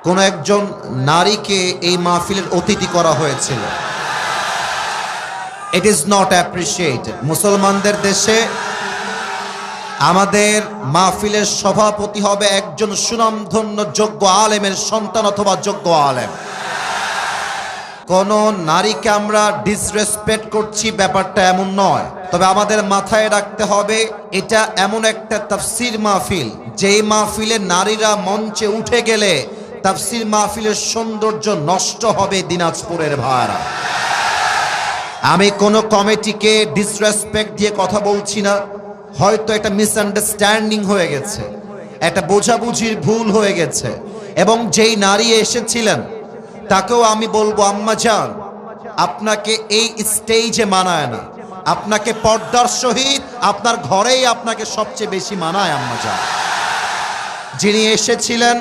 কোন একজন নারীকে এই মাহফিলের অতিথি করা হয়েছিল। It is not appreciated. মুসলমানদের দেশে আমাদের মাহফিলের সভাপতি হবে একজন সুনামধন্য যোগ্য আলেমের সন্তান অথবা যোগ্য আলেম। কোন নারীকে আমরা ডিসরেসপেক্ট করছি ব্যাপারটা এমন নয়, তবে আমাদের মাথায় রাখতে হবে এটা এমন একটা তাফসীর মাহফিল, যেই মাহফিলে নারীরা মঞ্চে উঠে গেলে তাফসীর মাহফিলের সৌন্দর্য নষ্ট হবে। দিনাজপুরের ভাইরা, আমি কোন কমিটিকে ডিসরেসপেক্ট দিয়ে কথা বলছি না। হয়তো একটা মিসআন্ডারস্ট্যান্ডিং হয়ে গেছে, একটা বোঝাবুঝির ভুল হয়ে গেছে, এবং যেই নারী এসেছিলেন তাকেও আমি বলবো, আম্মা জান, আপনাকে এই স্টেজে মানায় না, আপনাকে পর্দার সহিত আপনার ঘরেই আপনাকে সবচেয়ে বেশি মানায়। আম্মা জান, যিনি এসেছিলেন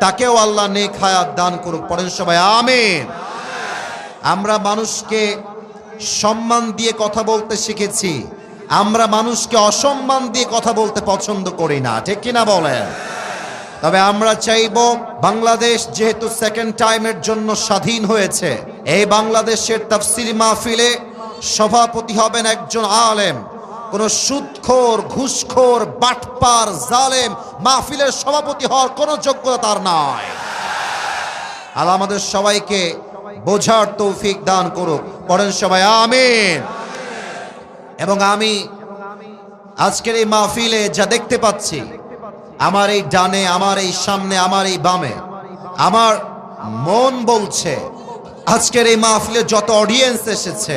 তাকেও আল্লাহ নেক হায়াত দান করুক। পড়েন সবাই আমিন। আমরা মানুষকে সম্মান দিয়ে কথা বলতে শিখেছি, আমরা মানুষকে অসম্মান দিয়ে কথা বলতে পছন্দ করি না, ঠিক কিনা বলেন? তবে আমরা চাইব, বাংলাদেশ যেহেতু সেকেন্ড টাইমের জন্য স্বাধীন হয়েছে, এই বাংলাদেশের তাফসীর মাহফিলে সভাপতি হবেন একজন আলেম। কোন সুদখোর, ঘুষখোর, বাটপার, জালেম মাহফিলের সভাপতি হওয়ার কোন যোগ্যতা তার নাই। আল্লাহ আমাদের সবাইকে বোঝার তৌফিক দান করুক। পড়েন সবাই আমিন। এবং আমি আজকের এই মাহফিলে যা দেখতে পাচ্ছি, আমার এই ডানে, আমার এই সামনে, আমার এই বামে, আমার মন বলছে আজকের এই মাহফিলে যত অডিয়েন্স এসেছে,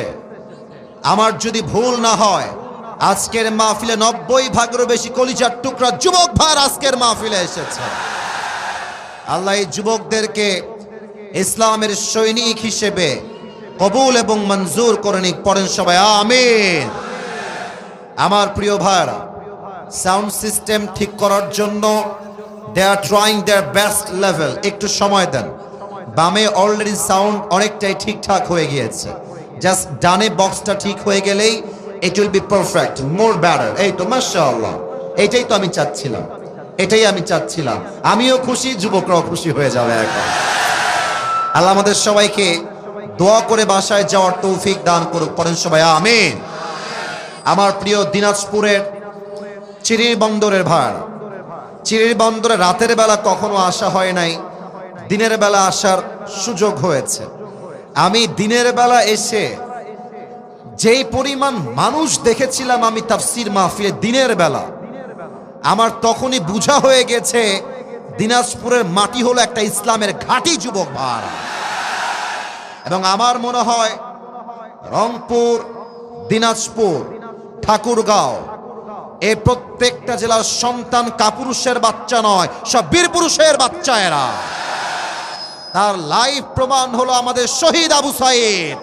আমার যদি ভুল না হয়, আজকের মাহফিলে 90% বেশি কলিজার টুকরা যুবক ভাই আজকের মাহফিলে এসেছে। আল্লাহ এই যুবকদেরকে ইসলামের সৈনিক হিসেবে কবুল এবং মঞ্জুর করে নিক। পড়েন সবাই আমিন। আমার প্রিয় ভাইরা, সাউন্ড সিস্টেম ঠিক করার জন্য they are trying their best level. একটু সময় দেন। বামে অলরেডি সাউন্ড অনেকটাই ঠিকঠাক হয়ে গিয়েছে, জাস্ট ডানে বক্সটা ঠিক হয়ে গেলেই it will be perfect, more better. এই তো মাশাআল্লাহ, এটাই তো আমি চাচ্ছিলাম, এটাই আমি চাচ্ছিলাম। আমিও খুশি, যুবকরাও খুশি হয়ে যাবে এখন। আল্লাহ আমাদের সবাইকে দোয়া করে বাসায় যাওয়ার তৌফিক দান করুক। পড়েন সবাই আমিন। আমার প্রিয় দিনাজপুরের চিরির বন্দরের ভাই, চিরির বন্দরে রাতের বেলা কখনো আসা হয় নাই, দিনের বেলা আসার সুযোগ হয়েছে। আমি দিনের বেলা এসে যেই পরিমাণ মানুষ দেখেছিলাম আমি তাফসীর মাহফিলে দিনের বেলা, আমার তখনই বুঝা হয়ে গেছে দিনাজপুরের মাটি হলো একটা ইসলামের ঘাঁটি যুবক ভাই। এবং আমার মনে হয় রংপুর, দিনাজপুর, ঠাকুরগাঁও, এই প্রত্যেকটা জেলার সন্তান কাপুরুষের বাচ্চা নয়, সব বীর পুরুষের বাচ্চা এরা। তার লাইভ প্রমাণ হলো আমাদের শহীদ আবু সাইদ।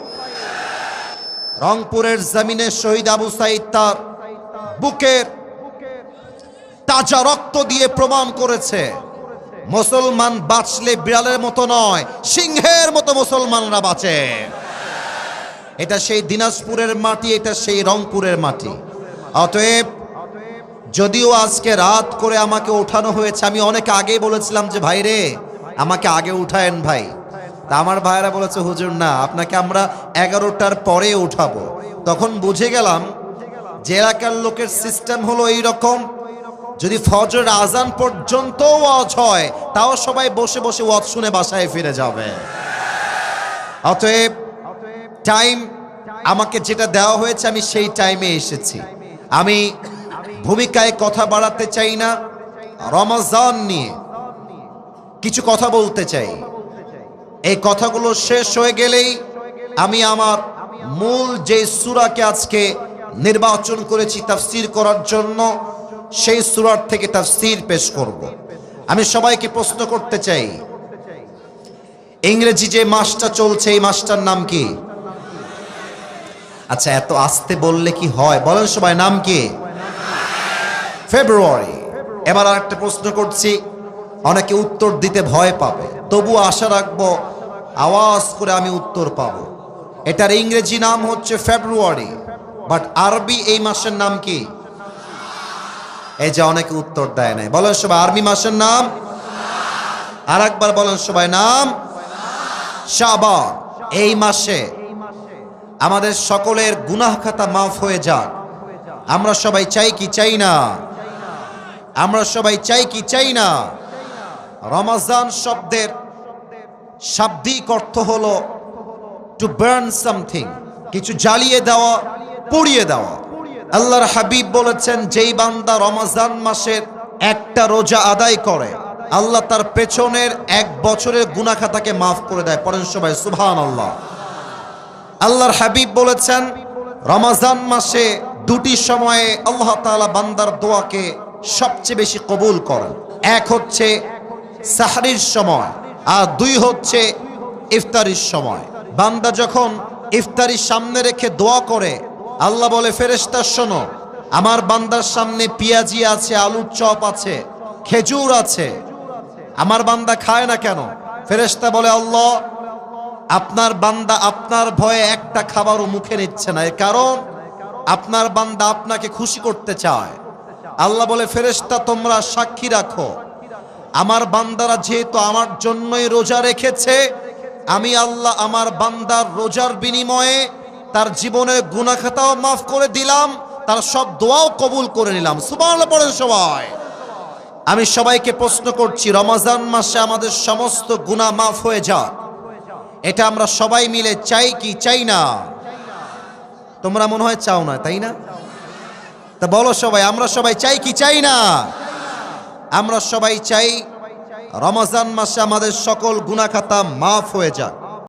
রংপুরের জমিনে শহীদ আবু সাইদ তার বুকের তাজা রক্ত দিয়ে প্রমাণ করেছে, মুসলমান বাঁচলে বিড়ালের মতো নয়, সিংহের মতো মুসলমানরা বাঁচে। এটা সেই দিনাজপুরের মাটি, এটা সেই রংপুরের মাটি। অতএব যদিও আজকে রাত করে আমাকে ওঠানো হয়েছে, আমি অনেক আগে বলেছিলাম যে ভাই রে আমাকে আগে উঠায়েন ভাই, তা আমার ভাইরা বলেছে হুজুর না, আপনাকে আমরা 11টার পরে উঠাবো। তখন বুঝে গেলাম যে এলাকার লোকের সিস্টেম হলো এইরকম, যদি ফজরের আজান পর্যন্ত ওয়াজ হয় তাও সবাই বসে বসে ওয়াজ শুনে বাসায় ফিরে যাবে। অতএব টাইম আমাকে যেটা দেওয়া হয়েছে আমি সেই টাইমে এসেছি। আমি ভূমিকায় কথা বাড়াতে চাই না, রমজান নিয়ে কিছু কথা বলতে চাই। এই কথাগুলো শেষ হয়ে গেলেই আমি আমার মূল যে সূরাকে আজকে নির্বাচন করেছি তাফসীর করার জন্য, সেই সূরার থেকে তাফসীর পেশ করব। আমি সবাইকে প্রশ্ন করতে চাই, ইংরেজি যে মাসটা চলছে এই মাসটার নাম কি? আচ্ছা, এত আস্তে বললে কি হয়? বলেন সবাই, নাম কি? ফেব্রুয়ারি। এবার আরেকটা প্রশ্ন করছি, অনেকে উত্তর দিতে ভয় পাবে, তবু আশা রাখবো আওয়াজ করে আমি উত্তর পাবো। এটার ইংরেজি নাম হচ্ছে ফেব্রুয়ারি, বাট আরবি এই মাসের নাম কি? এই যে অনেকে উত্তর দেয় নাই, বলেন সবাই, আরবি মাসের নাম আর একবার বলেন সবাই, নাম শাবান। এই মাসে আমাদের সকলের গুনাহ খাতা মাফ হয়ে যাক। আমরা সবাই চাই কি চাই না? আমরা সবাই চাই কি চাই না? রমজান শব্দের শাব্দিক অর্থ হলো টু বার্ন সামথিং, কিছু জ্বালিয়ে দেওয়া, পুড়িয়ে দেওয়া। আল্লাহর হাবিব বলেছেন, যেই বান্দা রমজান মাসের একটা রোজা আদায় করে, আল্লাহ তার পেছনের 1 বছরের গুনাহ খাতাকে মাফ করে দেয়। পড়েন সবাই সুবহানাল্লাহ। আল্লাহর হাবিব বলেছেন, রমজান মাসে 2টি সময়ে আল্লাহ তাআলা বান্দার দোয়াকে সবচেয়ে বেশি কবুল করেন। এক হচ্ছে সাহরির সময়, আর 2 হচ্ছে ইফতারির সময়। বান্দা যখন ইফতারির সামনে রেখে দোয়া করে, আল্লাহ বলে, ফেরেশতা শোনো, আমার বান্দার সামনে পেঁয়াজি আছে, আলুর চপ আছে, খেজুর আছে, আমার বান্দা খায় না কেন? ফেরেশতা বলে, আল্লাহ, আপনার বান্দা আপনার ভয়ে একটা খাবারও মুখে নিচ্ছে না, এর কারণ আপনার বান্দা আপনাকে খুশি করতে চায়। আল্লাহ বলে, ফেরেশতা তোমরা সাক্ষী রাখো, আমার বান্দারা যেহেতু আমার জন্যই রোজা রেখেছে, আমি আল্লাহ আমার বান্দার রোজার বিনিময়ে তার জীবনের গুনাহ খাতাও মাফ করে দিলাম, তার সব দোয়াও কবুল করে নিলাম। সুবহানাল্লাহ পড়েন সবাই। আমি সবাইকে প্রশ্ন করছি, রমজান মাসে আমাদের সমস্ত গুনাহ মাফ হয়ে যাক, এটা আমরা সবাই মিলে চাই কি চাই না? তোমরা মনে হয় চাও না, তাই না? তা বলো সবাই, আমরা সবাই চাই কি চাই না? আমরা সবাই চাই রমজান মাসে আমাদের সকল গুনাহ খাতা মাফ হয়ে যাক।